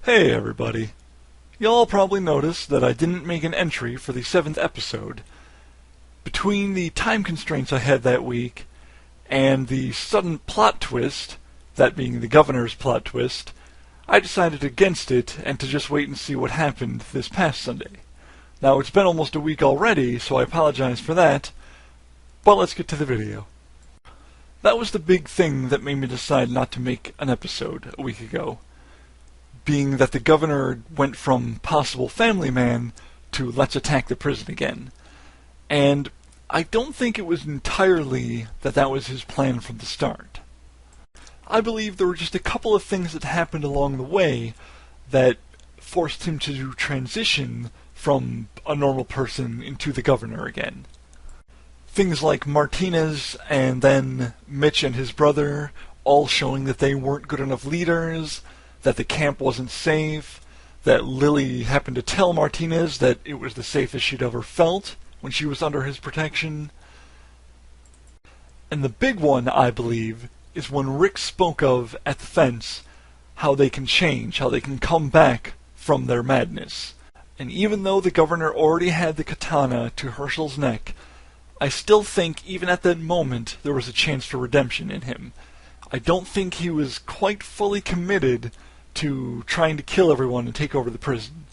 Hey everybody. Y'all probably noticed that I didn't make an entry for the 7th episode. Between the time constraints I had that week and the sudden plot twist, that being the governor's plot twist, I decided against it and to just wait and see what happened this past Sunday. Now it's been almost a week already, so I apologize for that, but let's get to the video. That was the big thing that made me decide not to make an episode a week ago. Being that the governor went from possible family man to let's attack the prison again. And I don't think it was entirely that was his plan from the start. I believe there were just a couple of things that happened along the way that forced him to transition from a normal person into the governor again. Things like Martinez and then Mitch and his brother all showing that they weren't good enough leaders, that the camp wasn't safe, that Lily happened to tell Martinez that it was the safest she'd ever felt when she was under his protection. And the big one, I believe, is when Rick spoke of at the fence how they can change, how they can come back from their madness. And even though the governor already had the katana to Herschel's neck, I still think even at that moment there was a chance for redemption in him. I don't think he was quite fully committed to trying to kill everyone and take over the prison.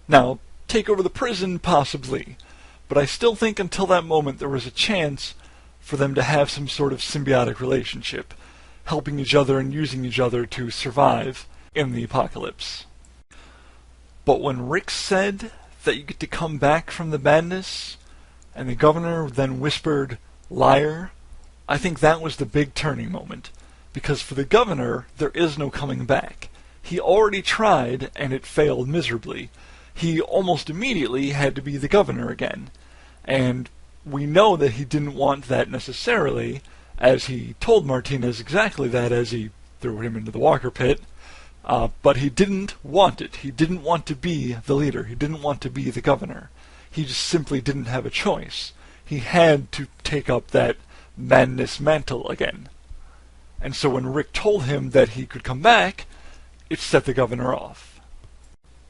Now, take over the prison, possibly, but I still think until that moment there was a chance for them to have some sort of symbiotic relationship, helping each other and using each other to survive in the apocalypse. But when Rick said that you get to come back from the madness, and the governor then whispered, "Liar," I think that was the big turning moment, because for the governor, there is no coming back. He already tried, and it failed miserably. He almost immediately had to be the governor again. And we know that he didn't want that necessarily, as he told Martinez exactly that as he threw him into the Walker pit. But he didn't want it. He didn't want to be the leader. He didn't want to be the governor. He just simply didn't have a choice. He had to take up that madness mantle again. And so when Rick told him that he could come back, it set the governor off.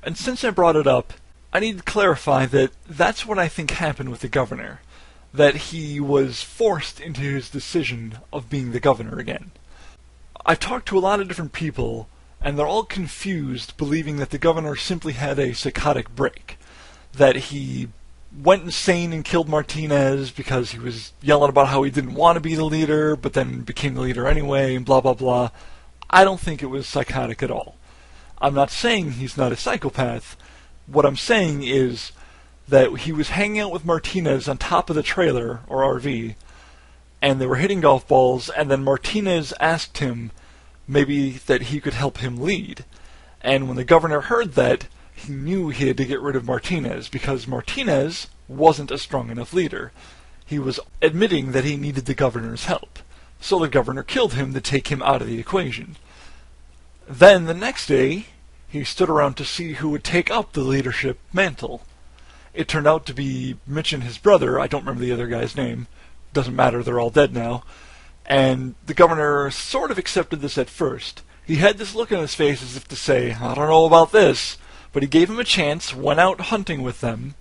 And since I brought it up, I need to clarify that that's what I think happened with the governor. That he was forced into his decision of being the governor again. I've talked to a lot of different people, and they're all confused, believing that the governor simply had a psychotic break. That he went insane and killed Martinez because he was yelling about how he didn't want to be the leader, but then became the leader anyway, and blah blah blah. I don't think it was psychotic at all. I'm not saying he's not a psychopath. What I'm saying is that he was hanging out with Martinez on top of the trailer, or RV, and they were hitting golf balls, and then Martinez asked him maybe that he could help him lead. And when the governor heard that, he knew he had to get rid of Martinez, because Martinez wasn't a strong enough leader. He was admitting that he needed the governor's help. So the governor killed him to take him out of the equation. Then the next day, he stood around to see who would take up the leadership mantle. It turned out to be Mitch and his brother. I don't remember the other guy's name. Doesn't matter, they're all dead now. And the governor sort of accepted this at first. He had this look on his face as if to say, I don't know about this. But he gave him a chance, went out hunting with them,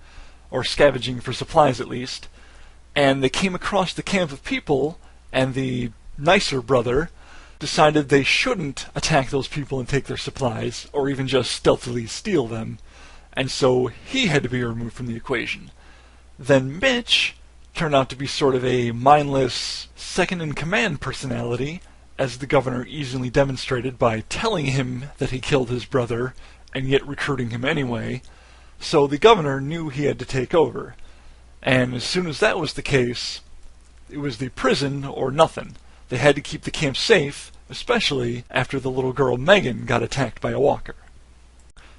or scavenging for supplies at least, and they came across the camp of people, and the nicer brother decided they shouldn't attack those people and take their supplies, or even just stealthily steal them, and so he had to be removed from the equation. Then Mitch turned out to be sort of a mindless, second-in-command personality, as the governor easily demonstrated by telling him that he killed his brother, and yet recruiting him anyway, so the governor knew he had to take over. And as soon as that was the case, it was the prison or nothing. They had to keep the camp safe, especially after the little girl Megan got attacked by a walker.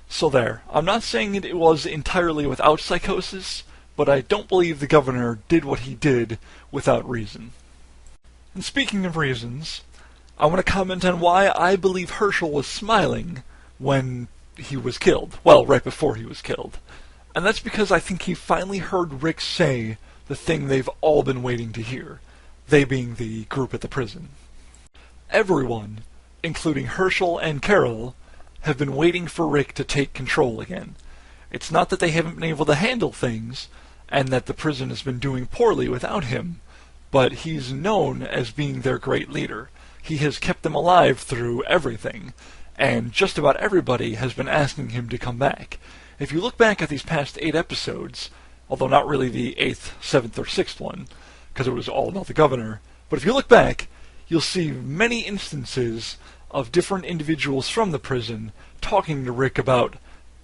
So there. I'm not saying it was entirely without psychosis, but I don't believe the governor did what he did without reason. And speaking of reasons, I want to comment on why I believe Herschel was smiling when he was killed. Well, right before he was killed. And that's because I think he finally heard Rick say the thing they've all been waiting to hear. They being the group at the prison. Everyone, including Herschel and Carol, have been waiting for Rick to take control again. It's not that they haven't been able to handle things, and that the prison has been doing poorly without him, but he's known as being their great leader. He has kept them alive through everything, and just about everybody has been asking him to come back. If you look back at these past 8 episodes, although not really the 8th, 7th, or 6th one, because it was all about the governor, but if you look back, you'll see many instances of different individuals from the prison talking to Rick about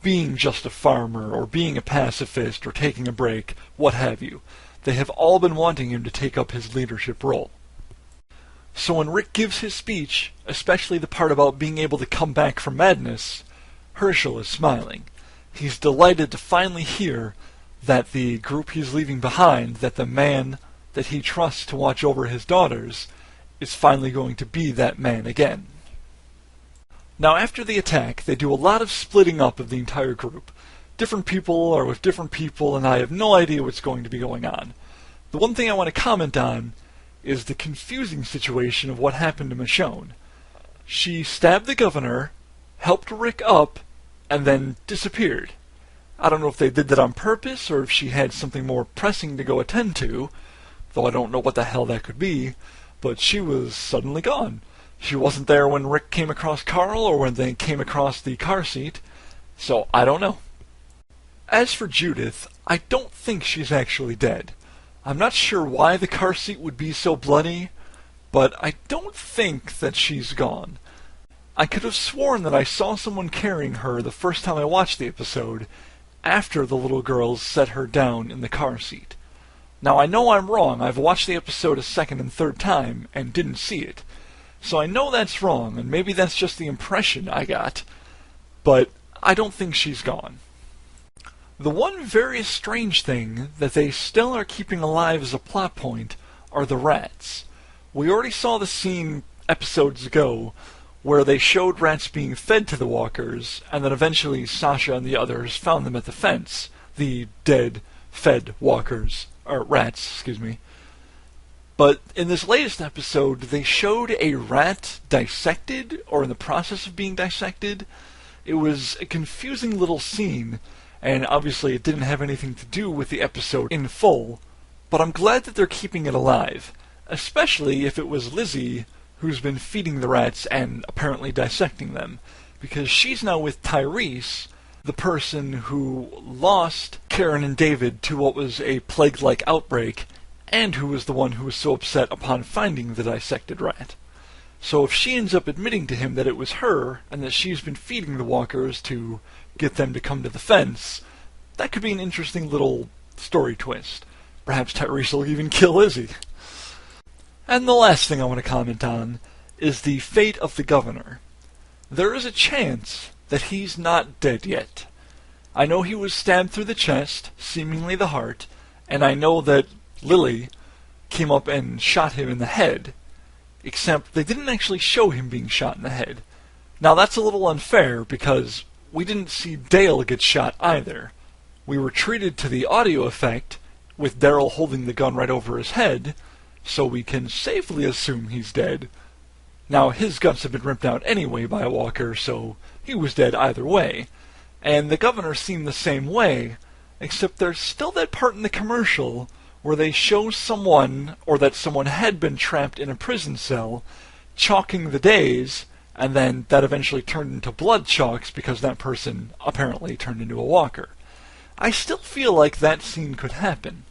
being just a farmer, or being a pacifist, or taking a break, what have you. They have all been wanting him to take up his leadership role. So when Rick gives his speech, especially the part about being able to come back from madness, Herschel is smiling. He's delighted to finally hear that the group he's leaving behind, that the man that he trusts to watch over his daughters, is finally going to be that man again. Now after the attack, they do a lot of splitting up of the entire group. Different people are with different people, and I have no idea what's going to be going on. The one thing I want to comment on is the confusing situation of what happened to Michonne. She stabbed the governor, helped Rick up, and then disappeared. I don't know if they did that on purpose, or if she had something more pressing to go attend to, though I don't know what the hell that could be, but she was suddenly gone. She wasn't there when Rick came across Carl, or when they came across the car seat, so I don't know. As for Judith, I don't think she's actually dead. I'm not sure why the car seat would be so bloody, but I don't think that she's gone. I could have sworn that I saw someone carrying her the first time I watched the episode, after the little girls set her down in the car seat. Now I know I'm wrong. I've watched the episode a second and third time and didn't see it. So I know that's wrong, and maybe that's just the impression I got, but I don't think she's gone. The one very strange thing that they still are keeping alive as a plot point are the rats. We already saw the scene episodes ago where they showed rats being fed to the walkers, and then eventually Sasha and the others found them at the fence, the dead, fed walkers, or rats, excuse me. But in this latest episode, they showed a rat dissected, or in the process of being dissected. It was a confusing little scene, and obviously it didn't have anything to do with the episode in full, but I'm glad that they're keeping it alive, especially if it was Lizzie who's been feeding the rats and apparently dissecting them, because she's now with Tyrese, the person who lost Karen and David to what was a plague-like outbreak, and who was the one who was so upset upon finding the dissected rat. So if she ends up admitting to him that it was her, and that she's been feeding the walkers to get them to come to the fence, that could be an interesting little story twist. Perhaps Tyrese will even kill Lizzie. And the last thing I want to comment on is the fate of the governor. There is a chance that he's not dead yet. I know he was stabbed through the chest, seemingly the heart, and I know that Lily came up and shot him in the head, except they didn't actually show him being shot in the head. Now that's a little unfair, because we didn't see Dale get shot either. We were treated to the audio effect, with Daryl holding the gun right over his head, so we can safely assume he's dead. Now his guts have been ripped out anyway by a walker, so he was dead either way. And the governor seemed the same way, except there's still that part in the commercial where they show someone, or that someone had been trapped in a prison cell, chalking the days, and then that eventually turned into blood chalks because that person apparently turned into a walker. I still feel like that scene could happen.